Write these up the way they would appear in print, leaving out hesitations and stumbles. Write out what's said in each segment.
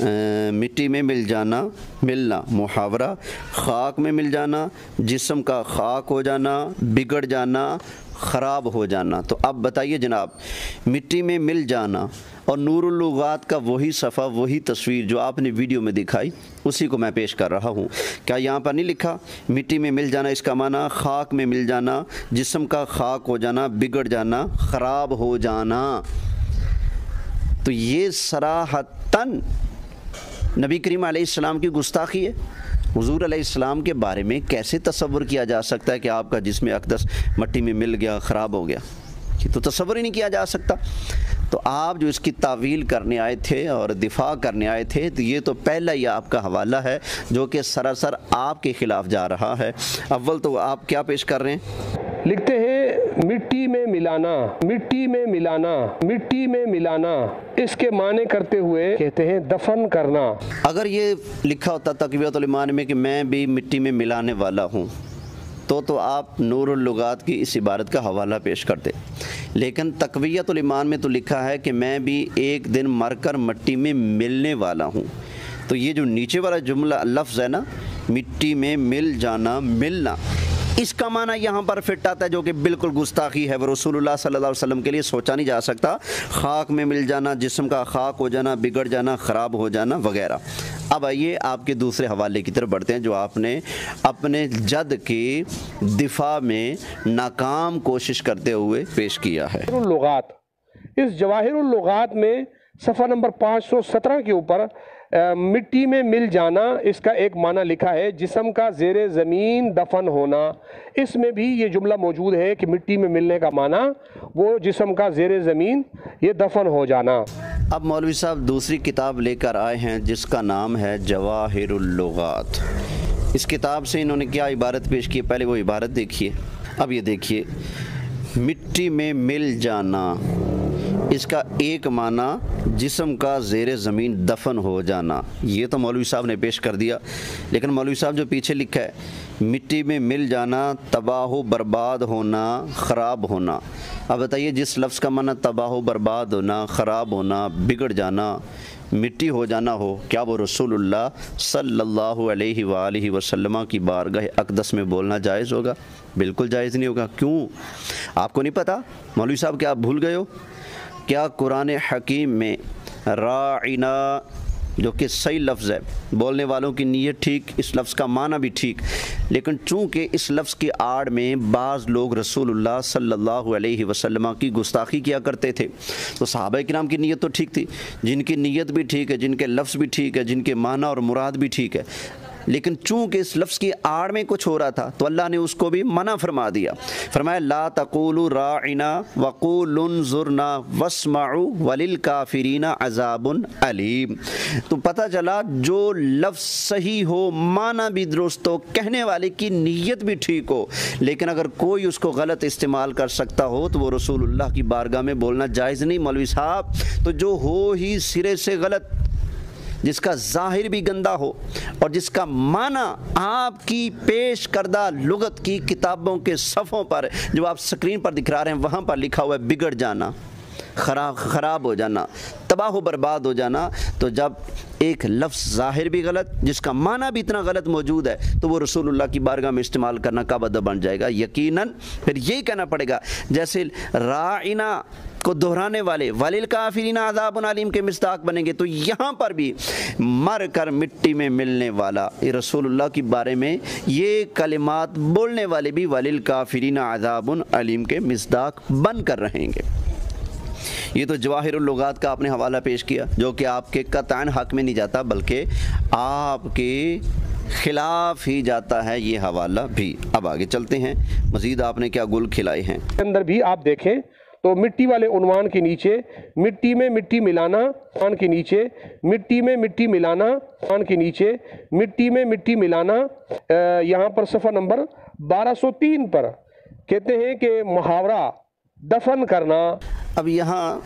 مٹی میں مل جانا، ملنا محاورہ، خاک میں مل جانا، جسم کا خاک ہو جانا، بگڑ جانا، خراب ہو جانا۔ تو اب بتائیے جناب، مٹی میں مل جانا اور نور اللغات کا وہی صفحہ، وہی تصویر جو آپ نے ویڈیو میں دکھائی، اسی کو میں پیش کر رہا ہوں۔ کیا یہاں پر نہیں لکھا مٹی میں مل جانا، اس کا معنی خاک میں مل جانا، جسم کا خاک ہو جانا، بگڑ جانا، خراب ہو جانا؟ تو یہ صراحتاً نبی کریم علیہ السلام کی گستاخی ہے۔ حضور علیہ السلام کے بارے میں کیسے تصور کیا جا سکتا ہے کہ آپ کا جسم اقدس مٹی میں مل گیا، خراب ہو گیا؟ یہ تو تصور ہی نہیں کیا جا سکتا۔ تو آپ جو اس کی تعویل کرنے آئے تھے اور دفاع کرنے آئے تھے، تو یہ تو پہلا ہی آپ کا حوالہ ہے جو کہ سراسر آپ کے خلاف جا رہا ہے۔ اول تو آپ کیا پیش کر رہے ہیں؟ لکھتے ہیں مٹی میں ملانا، مٹی میں ملانا، مٹی میں ملانا، اس کے معنی کرتے ہوئے کہتے ہیں دفن کرنا۔ اگر یہ لکھا ہوتا تقویۃ الایمان میں کہ میں بھی مٹی میں ملانے والا ہوں، تو آپ نور اللغات کی اس عبارت کا حوالہ پیش کرتے، لیکن تقویۃ الایمان میں تو لکھا ہے کہ میں بھی ایک دن مر کر مٹی میں ملنے والا ہوں۔ تو یہ جو نیچے والا جملہ لفظ ہے نا، مٹی میں مل جانا، ملنا، اس کا معنی یہاں پر فٹ آتا ہے جو کہ بالکل گستاخی ہے، وہ رسول اللہ صلی اللہ علیہ وسلم کے لیے سوچا نہیں جا سکتا۔ خاک میں مل جانا، جسم کا خاک ہو جانا، بگڑ جانا، خراب ہو جانا وغیرہ۔ اب آئیے آپ کے دوسرے حوالے کی طرف بڑھتے ہیں جو آپ نے اپنے جد کی دفاع میں ناکام کوشش کرتے ہوئے پیش کیا ہے۔ اللغات، اس جواہر اللغات میں صفحہ نمبر 517 کے اوپر مٹی میں مل جانا، اس کا ایک معنی لکھا ہے جسم کا زیر زمین دفن ہونا۔ اس میں بھی یہ جملہ موجود ہے کہ مٹی میں ملنے کا معنی وہ جسم کا زیر زمین یہ دفن ہو جانا۔ اب مولوی صاحب دوسری کتاب لے کر آئے ہیں جس کا نام ہے جواہر اللغات۔ اس کتاب سے انہوں نے کیا عبارت پیش کی؟ پہلے وہ عبارت دیکھیے۔ اب یہ دیکھیے، مٹی میں مل جانا، اس کا ایک معنی جسم کا زیر زمین دفن ہو جانا، یہ تو مولوی صاحب نے پیش کر دیا۔ لیکن مولوی صاحب جو پیچھے لکھا ہے مٹی میں مل جانا، تباہ و برباد ہونا، خراب ہونا۔ اب بتائیے جس لفظ کا معنی تباہ و برباد ہونا، خراب ہونا، بگڑ جانا، مٹی ہو جانا ہو، کیا وہ رسول اللہ صلی اللہ علیہ وآلہ وسلم کی بارگاہ اقدس میں بولنا جائز ہوگا؟ بالکل جائز نہیں ہوگا۔ کیوں؟ آپ کو نہیں پتہ؟ مولوی صاحب کیا آپ بھول گئے ہو؟ کیا قرآن حکیم میں راعنا جو کہ صحیح لفظ ہے، بولنے والوں کی نیت ٹھیک، اس لفظ کا معنی بھی ٹھیک، لیکن چونکہ اس لفظ کی آڑ میں بعض لوگ رسول اللہ صلی اللہ علیہ وسلم کی گستاخی کیا کرتے تھے، تو صحابہ کرام کی نیت تو ٹھیک تھی، جن کی نیت بھی ٹھیک ہے، جن کے لفظ بھی ٹھیک ہے، جن کے معنی اور مراد بھی ٹھیک ہے، لیکن چونکہ اس لفظ کی آڑ میں کچھ ہو رہا تھا تو اللہ نے اس کو بھی منع فرما دیا۔ فرمایا لا تقولوا راعنا وقولوا انظرنا واسمعوا وللکافرین عذاب علیم۔ تو پتہ چلا جو لفظ صحیح ہو، معنی بھی درست ہو، کہنے والے کی نیت بھی ٹھیک ہو، لیکن اگر کوئی اس کو غلط استعمال کر سکتا ہو تو وہ رسول اللہ کی بارگاہ میں بولنا جائز نہیں۔ مولوی صاحب تو جو ہو ہی سرے سے غلط، جس کا ظاہر بھی گندہ ہو اور جس کا معنی آپ کی پیش کردہ لغت کی کتابوں کے صفحوں پر جو آپ سکرین پر دکھا رہے ہیں وہاں پر لکھا ہوا ہے بگڑ جانا، خراب ہو جانا، تباہ و برباد ہو جانا، تو جب ایک لفظ ظاہر بھی غلط، جس کا معنی بھی اتنا غلط موجود ہے، تو وہ رسول اللہ کی بارگاہ میں استعمال کرنا کا بدعہ بن جائے گا۔ یقیناً پھر یہی کہنا پڑے گا جیسے راعنا کو دہرانے والے وللکافرین عذاب علیم کے مصداق بنیں گے، تو یہاں پر بھی مر کر مٹی میں ملنے والا رسول اللہ کے بارے میں یہ کلمات بولنے والے بھی وللکافرین عذاب علیم کے مصداق بن کر رہیں گے۔ یہ تو جواہر اللغات کا آپ نے حوالہ پیش کیا جو کہ آپ کے قطعاً حق میں نہیں جاتا بلکہ آپ کے خلاف ہی جاتا ہے یہ حوالہ بھی۔ اب آگے چلتے ہیں، مزید آپ نے کیا گل کھلائے ہیں۔ اندر بھی آپ دیکھیں تو مٹی والے عنوان کے نیچے مٹی میں مٹی ملانا، عنوان کے نیچے مٹی میں مٹی ملانا، عنوان کے نیچے مٹی میں مٹی ملانا، یہاں پر صفحہ نمبر 1203 پر کہتے ہیں کہ محاورہ دفن کرنا۔ اب یہاں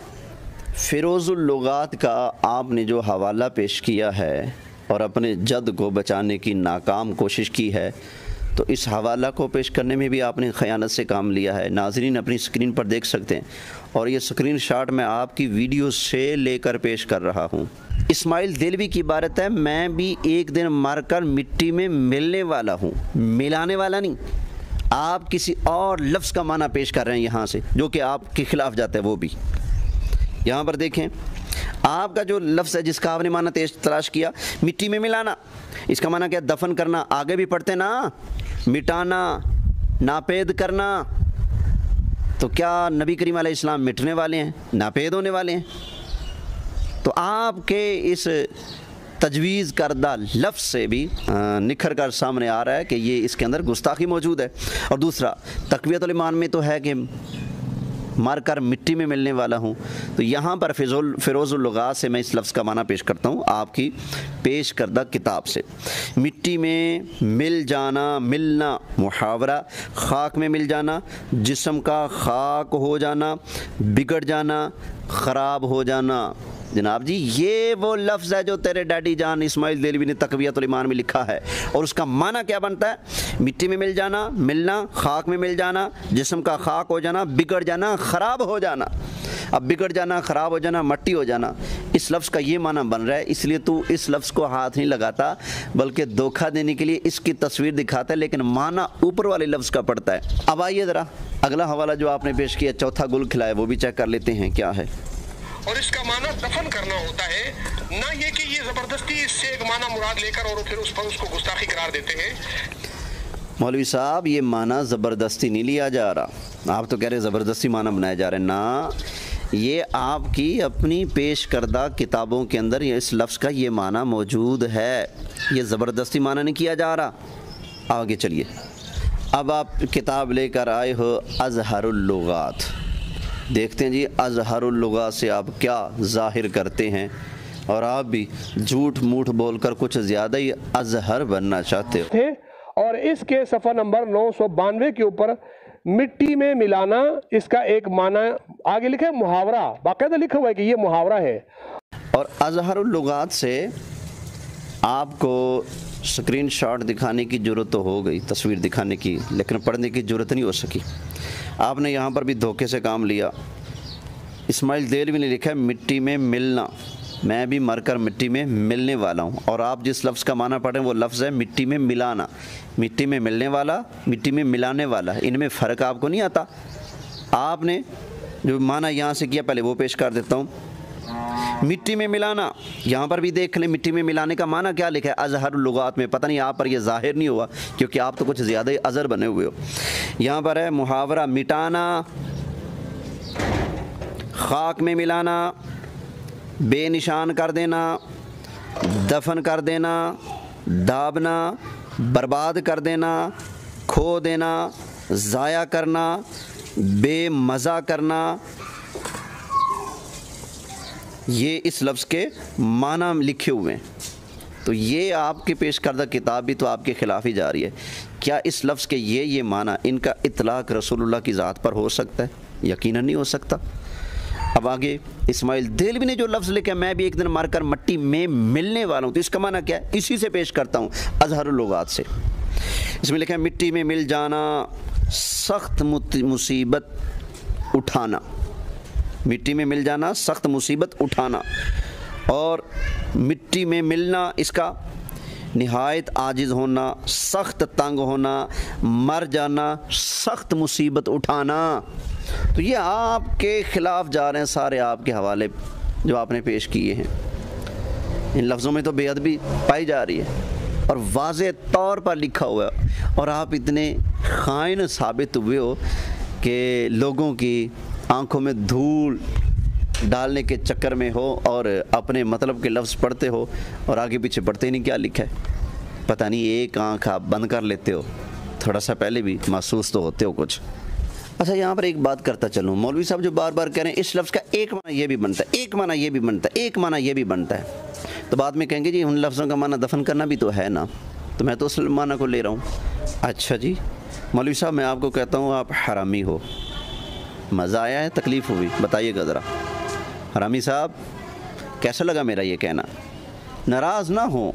فیروز اللغات کا آپ نے جو حوالہ پیش کیا ہے اور اپنے جد کو بچانے کی ناکام کوشش کی ہے، تو اس حوالہ کو پیش کرنے میں بھی آپ نے خیانت سے کام لیا ہے۔ ناظرین اپنی اسکرین پر دیکھ سکتے ہیں، اور یہ اسکرین شاٹ میں آپ کی ویڈیو سے لے کر پیش کر رہا ہوں۔ اسماعیل دہلوی کی عبارت ہے، میں بھی ایک دن مر کر مٹی میں ملنے والا ہوں، ملانے والا نہیں۔ آپ کسی اور لفظ کا معنی پیش کر رہے ہیں یہاں سے، جو کہ آپ کے خلاف جاتا ہے۔ وہ بھی یہاں پر دیکھیں، آپ کا جو لفظ ہے جس کا آپ نے معنی تلاش کیا، مٹی میں ملانا، اس کا معنی کیا؟ دفن کرنا۔ آگے بھی پڑھتے نا، مٹانا، ناپید کرنا۔ تو کیا نبی کریم علیہ السلام مٹنے والے ہیں، ناپید ہونے والے ہیں؟ تو آپ کے اس تجویز کردہ لفظ سے بھی نکھر کر سامنے آ رہا ہے کہ یہ اس کے اندر گستاخی موجود ہے۔ اور دوسرا، تقویت الایمان میں تو ہے کہ مر کر مٹی میں ملنے والا ہوں، تو یہاں پر فیروز اللغات سے میں اس لفظ کا معنی پیش کرتا ہوں آپ کی پیش کردہ کتاب سے۔ مٹی میں مل جانا، ملنا محاورہ، خاک میں مل جانا، جسم کا خاک ہو جانا، بگڑ جانا، خراب ہو جانا۔ جناب جی، یہ وہ لفظ ہے جو تیرے ڈیڈی جان اسماعیل دہلوی نے تقویت الایمان میں لکھا ہے، اور اس کا معنی کیا بنتا ہے؟ مٹی میں مل جانا، ملنا، خاک میں مل جانا، جسم کا خاک ہو جانا، بگڑ جانا، خراب ہو جانا۔ اب بگڑ جانا، خراب ہو جانا، مٹی ہو جانا، اس لفظ کا یہ معنی بن رہا ہے، اس لیے تو اس لفظ کو ہاتھ نہیں لگاتا، بلکہ دھوکہ دینے کے لیے اس کی تصویر دکھاتا ہے، لیکن معنی اوپر والے لفظ کا پڑتا ہے۔ اب آئیے ذرا اگلا حوالہ جو آپ نے پیش کیا، چوتھا گل کھلایا، وہ بھی چیک کر لیتے ہیں کیا ہے۔ اور اس کا معنی دفن کرنا ہوتا ہے، نہ یہ کہ یہ زبردستی اس سے ایک معنی مراد لے کر اور پھر اس پر اس کو گستاخی قرار دیتے ہیں۔ مولوی صاحب، یہ معنی زبردستی نہیں لیا جا رہا، آپ تو کہہ رہے زبردستی معنی بنایا جا رہا ہے، نہ، یہ آپ کی اپنی پیش کردہ کتابوں کے اندر اس لفظ کا یہ معنی موجود ہے، یہ زبردستی معنی نہیں کیا جا رہا۔ آگے چلیے، اب آپ کتاب لے کر آئے ہو اظہر اللغات، دیکھتے ہیں جی اظہر اللغات سے آپ کیا ظاہر کرتے ہیں، اور آپ بھی جھوٹ موٹ بول کر کچھ زیادہ ہی اظہر بننا چاہتے ہو۔ اور اس کے صفحہ نمبر 992 کے اوپر مٹی میں ملانا، اس کا ایک معنی آگے لکھا ہے محاورہ، باقاعدہ لکھا ہوا ہے کہ یہ محاورہ ہے۔ اور اظہر اللغات سے آپ کو سکرین شاٹ دکھانے کی ضرورت تو ہو گئی، تصویر دکھانے کی، لیکن پڑھنے کی ضرورت نہیں ہو سکی۔ آپ نے یہاں پر بھی دھوکے سے کام لیا۔ اسماعیل دہلوی نے لکھا ہے مٹی میں ملنا، میں بھی مر کر مٹی میں ملنے والا ہوں، اور آپ جس لفظ کا معنی پڑھیں وہ لفظ ہے مٹی میں ملانا۔ مٹی میں ملنے والا، مٹی میں ملانے والا، ان میں فرق آپ کو نہیں آتا۔ آپ نے جو معنی یہاں سے کیا، پہلے وہ پیش کر دیتا ہوں۔ مٹی میں ملانا، یہاں پر بھی دیکھ لیں مٹی میں ملانے کا معنی کیا لکھا ہے اظہر اللغات میں، پتہ نہیں آپ پر یہ ظاہر نہیں ہوا کیونکہ آپ تو کچھ زیادہ ہی ازر بنے ہوئے ہو۔ یہاں پر ہے محاورہ، مٹانا، خاک میں ملانا، بے نشان کر دینا، دفن کر دینا، دابنا، برباد کر دینا، کھو دینا، ضائع کرنا، بے مزہ کرنا، یہ اس لفظ کے معنی لکھے ہوئے ہیں۔ تو یہ آپ کے پیش کردہ کتاب بھی تو آپ کے خلاف ہی جا رہی ہے۔ کیا اس لفظ کے یہ معنی، ان کا اطلاق رسول اللہ کی ذات پر ہو سکتا ہے؟ یقیناً نہیں ہو سکتا۔ اب آگے اسماعیل دہلوی نے جو لفظ لکھا میں بھی ایک دن مر کر مٹی میں ملنے والا ہوں، تو اس کا معنی کیا ہے؟ اسی سے پیش کرتا ہوں اظہر اللغات سے۔ اس میں لکھا ہے مٹی میں مل جانا، سخت مصیبت اٹھانا، مٹی میں مل جانا، سخت مصیبت اٹھانا، اور مٹی میں ملنا اس کا نہایت عاجز ہونا، سخت تنگ ہونا، مر جانا، سخت مصیبت اٹھانا۔ تو یہ آپ کے خلاف جا رہے ہیں سارے آپ کے حوالے جو آپ نے پیش کیے ہیں۔ ان لفظوں میں تو بے ادبی پائی جا رہی ہے اور واضح طور پر لکھا ہوا ہے، اور آپ اتنے خائن ثابت ہوئے ہو کہ لوگوں کی آنکھوں میں دھول ڈالنے کے چکر میں ہو اور اپنے مطلب کے لفظ پڑھتے ہو اور آگے پیچھے پڑھتے ہی نہیں کیا لکھا ہے۔ پتہ نہیں ایک آنکھ آپ بند کر لیتے ہو، تھوڑا سا پہلے بھی محسوس تو ہوتے ہو کچھ۔ اچھا، یہاں پر ایک بات کرتا چلوں، مولوی صاحب جو بار بار کہہ رہے ہیں اس لفظ کا ایک معنی یہ بھی بنتا ہے، ایک معنی یہ بھی بنتا ہے، ایک معنی یہ بھی بنتا ہے، تو بعد میں کہیں گے جی ان لفظوں کا معنی دفن کرنا بھی تو ہے نا، تو میں تو اس معنی کو لے رہا ہوں۔ اچھا جی مولوی صاحب، میں آپ کو کہتا ہوں آپ حرامی ہو، مزہ آیا ہے، تکلیف ہوئی؟ بتائیے گا ذرا۔ حرامی صاحب کیسا لگا میرا یہ کہنا؟ ناراض نہ ہوں،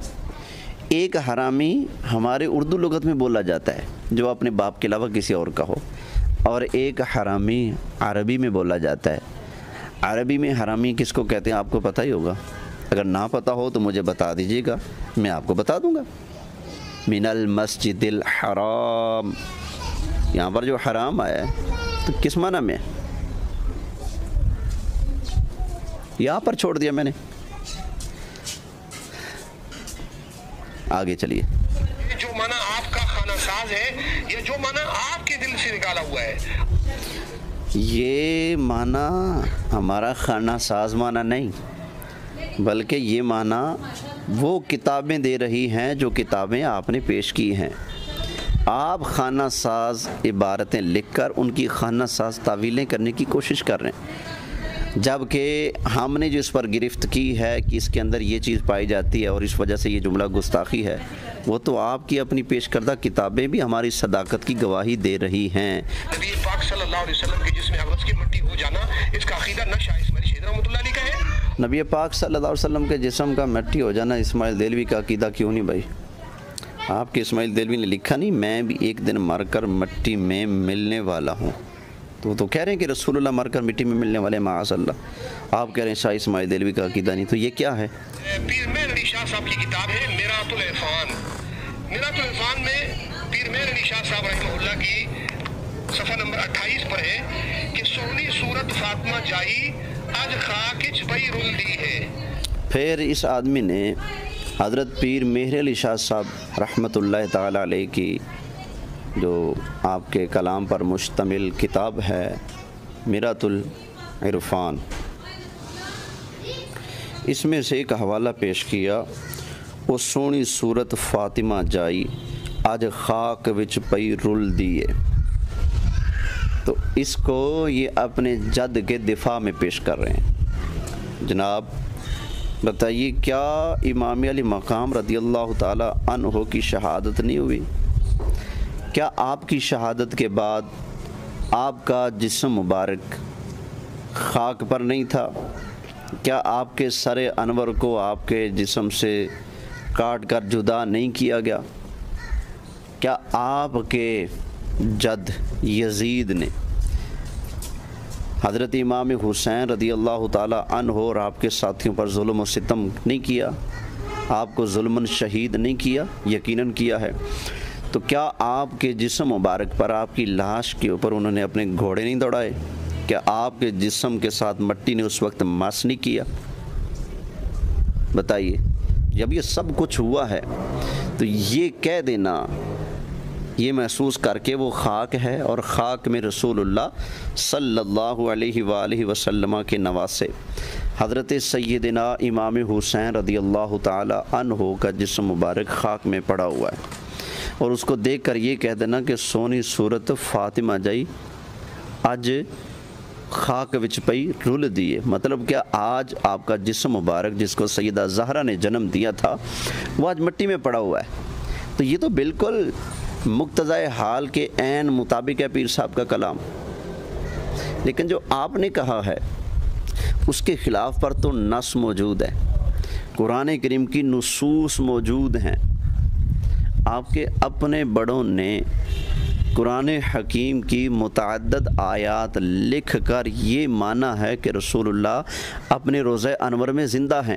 ایک حرامی ہمارے اردو لغت میں بولا جاتا ہے جو اپنے باپ کے علاوہ کسی اور کا ہو، اور ایک حرامی عربی میں بولا جاتا ہے۔ عربی میں حرامی کس کو کہتے ہیں آپ کو پتہ ہی ہوگا، اگر نہ پتہ ہو تو مجھے بتا دیجیے گا، میں آپ کو بتا دوں گا۔ من المسجد الحرام، یہاں پر جو حرام آیا ہے تو کس معنی میں ہے؟ یہاں پر چھوڑ دیا میں نے، آگے چلیے۔ جو معنی آپ کا خانہ ساز ہے، یہ جو معنی آپ کے دل سے نکالا ہوا ہے، یہ معنی ہمارا خانہ ساز معنی نہیں، بلکہ یہ معنی وہ کتابیں دے رہی ہیں جو کتابیں آپ نے پیش کی ہیں۔ آپ خانہ ساز عبارتیں لکھ کر ان کی خانہ ساز تعویلیں کرنے کی کوشش کر رہے ہیں، جبکہ ہم نے جو اس پر گرفت کی ہے کہ اس کے اندر یہ چیز پائی جاتی ہے اور اس وجہ سے یہ جملہ گستاخی ہے، وہ تو آپ کی اپنی پیش کردہ کتابیں بھی ہماری صداقت کی گواہی دے رہی ہیں۔ نبی پاک صلی اللہ علیہ وسلم کے جسم اقدس کی مٹی ہو جانا، اس کا عقیدہ نہ شاہ اسماعیل شہید رحمۃ اللہ علیہ کا ہے۔ نبی پاک صلی اللہ علیہ وسلم کے جسم کا مٹی ہو جانا اسماعیل دہلوی کا عقیدہ کیوں نہیں بھائی؟ آپ کے اسماعیل دہلوی نے لکھا نہیں میں بھی ایک دن مر کر مٹی میں ملنے والا ہوں، تو کہہ رہے ہیں کہ رسول اللہ مر کر مٹی میں ملنے والے، معاذ اللہ۔ آپ کہہ رہے ہیں شاہ اسماعیل دہلوی کا عقیدہ نہیں، تو یہ کیا ہے؟ پیر مہر علی شاہ صاحب کی کتاب ہے میرات العرفان۔ میرات العرفان میں پیر مہر علی شاہ صاحب رحمہ اللہ کی صفحہ نمبر 28 پر ہے کہ سونی صورت فاطمہ جائی آج خاکچ بئی رول دی ہے۔ پھر اس آدمی نے حضرت پیر مہر علی شاہ صاحب رحمۃ اللہ تعالی علیہ کی جو آپ کے کلام پر مشتمل کتاب ہے میرات العرفان، اس میں سے ایک حوالہ پیش کیا، وہ سونی صورت فاطمہ جائی آج خاک وچ پئی رل دیے، تو اس کو یہ اپنے جد کے دفاع میں پیش کر رہے ہیں۔ جناب بتائیے کیا امام علی مقام رضی اللہ تعالی عنہ کی شہادت نہیں ہوئی؟ کیا آپ کی شہادت کے بعد آپ کا جسم مبارک خاک پر نہیں تھا؟ کیا آپ کے سر انور کو آپ کے جسم سے کاٹ کر جدا نہیں کیا گیا؟ کیا آپ کے جد یزید نے حضرت امام حسین رضی اللہ تعالی عنہ اور آپ کے ساتھیوں پر ظلم و ستم نہیں کیا؟ آپ کو ظلماً شہید نہیں کیا؟ یقیناً کیا ہے۔ تو کیا آپ کے جسم مبارک پر، آپ کی لاش کے اوپر انہوں نے اپنے گھوڑے نہیں دوڑائے؟ کیا آپ کے جسم کے ساتھ مٹی نے اس وقت مس نہیں کیا؟ بتائیے، جب یہ سب کچھ ہوا ہے تو یہ کہہ دینا، یہ محسوس کر کے وہ خاک ہے، اور خاک میں رسول اللہ صلی اللہ علیہ وآلہ وسلم کے نواسے حضرت سیدنا امام حسین رضی اللہ تعالی عنہ کا جسم مبارک خاک میں پڑا ہوا ہے، اور اس کو دیکھ کر یہ کہہ دینا کہ سونی صورت فاطمہ جائی آج خاک وچ پئی رول دیے، مطلب کہ آج آپ کا جسم مبارک جس کو سیدہ زہرا نے جنم دیا تھا وہ آج مٹی میں پڑا ہوا ہے۔ تو یہ تو بالکل مقتضائے حال کے عین مطابق ہے پیر صاحب کا کلام، لیکن جو آپ نے کہا ہے اس کے خلاف پر تو نص موجود ہے، قرآن کریم کی نصوص موجود ہیں۔ آپ کے اپنے بڑوں نے قرآن حکیم کی متعدد آیات لکھ کر یہ مانا ہے کہ رسول اللہ اپنے روضہ انور میں زندہ ہیں،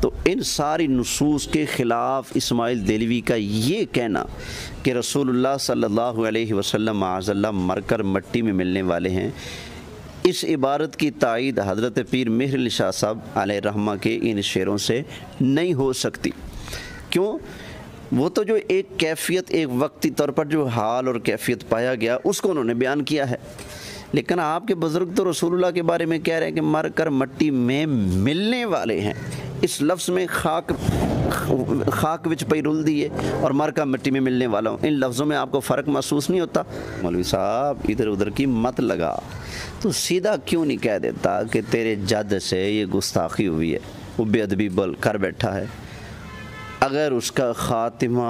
تو ان ساری نصوص کے خلاف اسماعیل دہلوی کا یہ کہنا کہ رسول اللہ صلی اللہ علیہ وسلم معاذ اللہ مر کر مٹی میں ملنے والے ہیں، اس عبارت کی تائید حضرت پیر مہر علی شاہ صاحب علیہ رحمہ کے ان شعروں سے نہیں ہو سکتی۔ کیوں؟ وہ تو جو ایک کیفیت، ایک وقتی طور پر جو حال اور کیفیت پایا گیا اس کو انہوں نے بیان کیا ہے، لیکن آپ کے بزرگ تو رسول اللہ کے بارے میں کہہ رہے ہیں کہ مر کر مٹی میں ملنے والے ہیں۔ اس لفظ میں خاک وچ پئی رول دیے اور مر کر مٹی میں ملنے والا ہوں، ان لفظوں میں آپ کو فرق محسوس نہیں ہوتا؟ مولوی صاحب ادھر ادھر کی مت لگا، تو سیدھا کیوں نہیں کہہ دیتا کہ تیرے جد سے یہ گستاخی ہوئی ہے، وہ بے ادبی بول کر بیٹھا ہے، اگر اس کا خاتمہ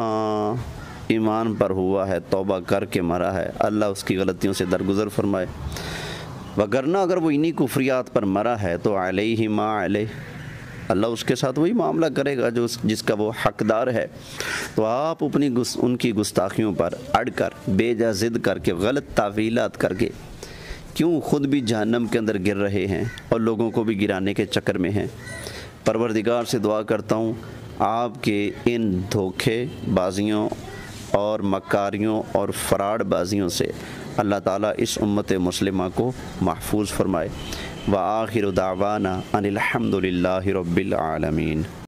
ایمان پر ہوا ہے، توبہ کر کے مرا ہے، اللہ اس کی غلطیوں سے درگزر فرمائے، وگرنہ اگر وہ انہی کفریات پر مرا ہے تو علیہ ما علیہ، اللہ اس کے ساتھ وہی معاملہ کرے گا جس کا وہ حقدار ہے۔ تو آپ ان کی گستاخیوں پر اڑ کر، بے جا ضد کر کے، غلط تعویلات کر کے کیوں خود بھی جہنم کے اندر گر رہے ہیں اور لوگوں کو بھی گرانے کے چکر میں ہیں؟ پروردگار سے دعا کرتا ہوں آپ کے ان دھوکے بازیوں اور مکاریوں اور فراڈ بازیوں سے اللہ تعالیٰ اس امت مسلمہ کو محفوظ فرمائے۔ وآخر دعوانا ان الحمد للہ رب العالمین۔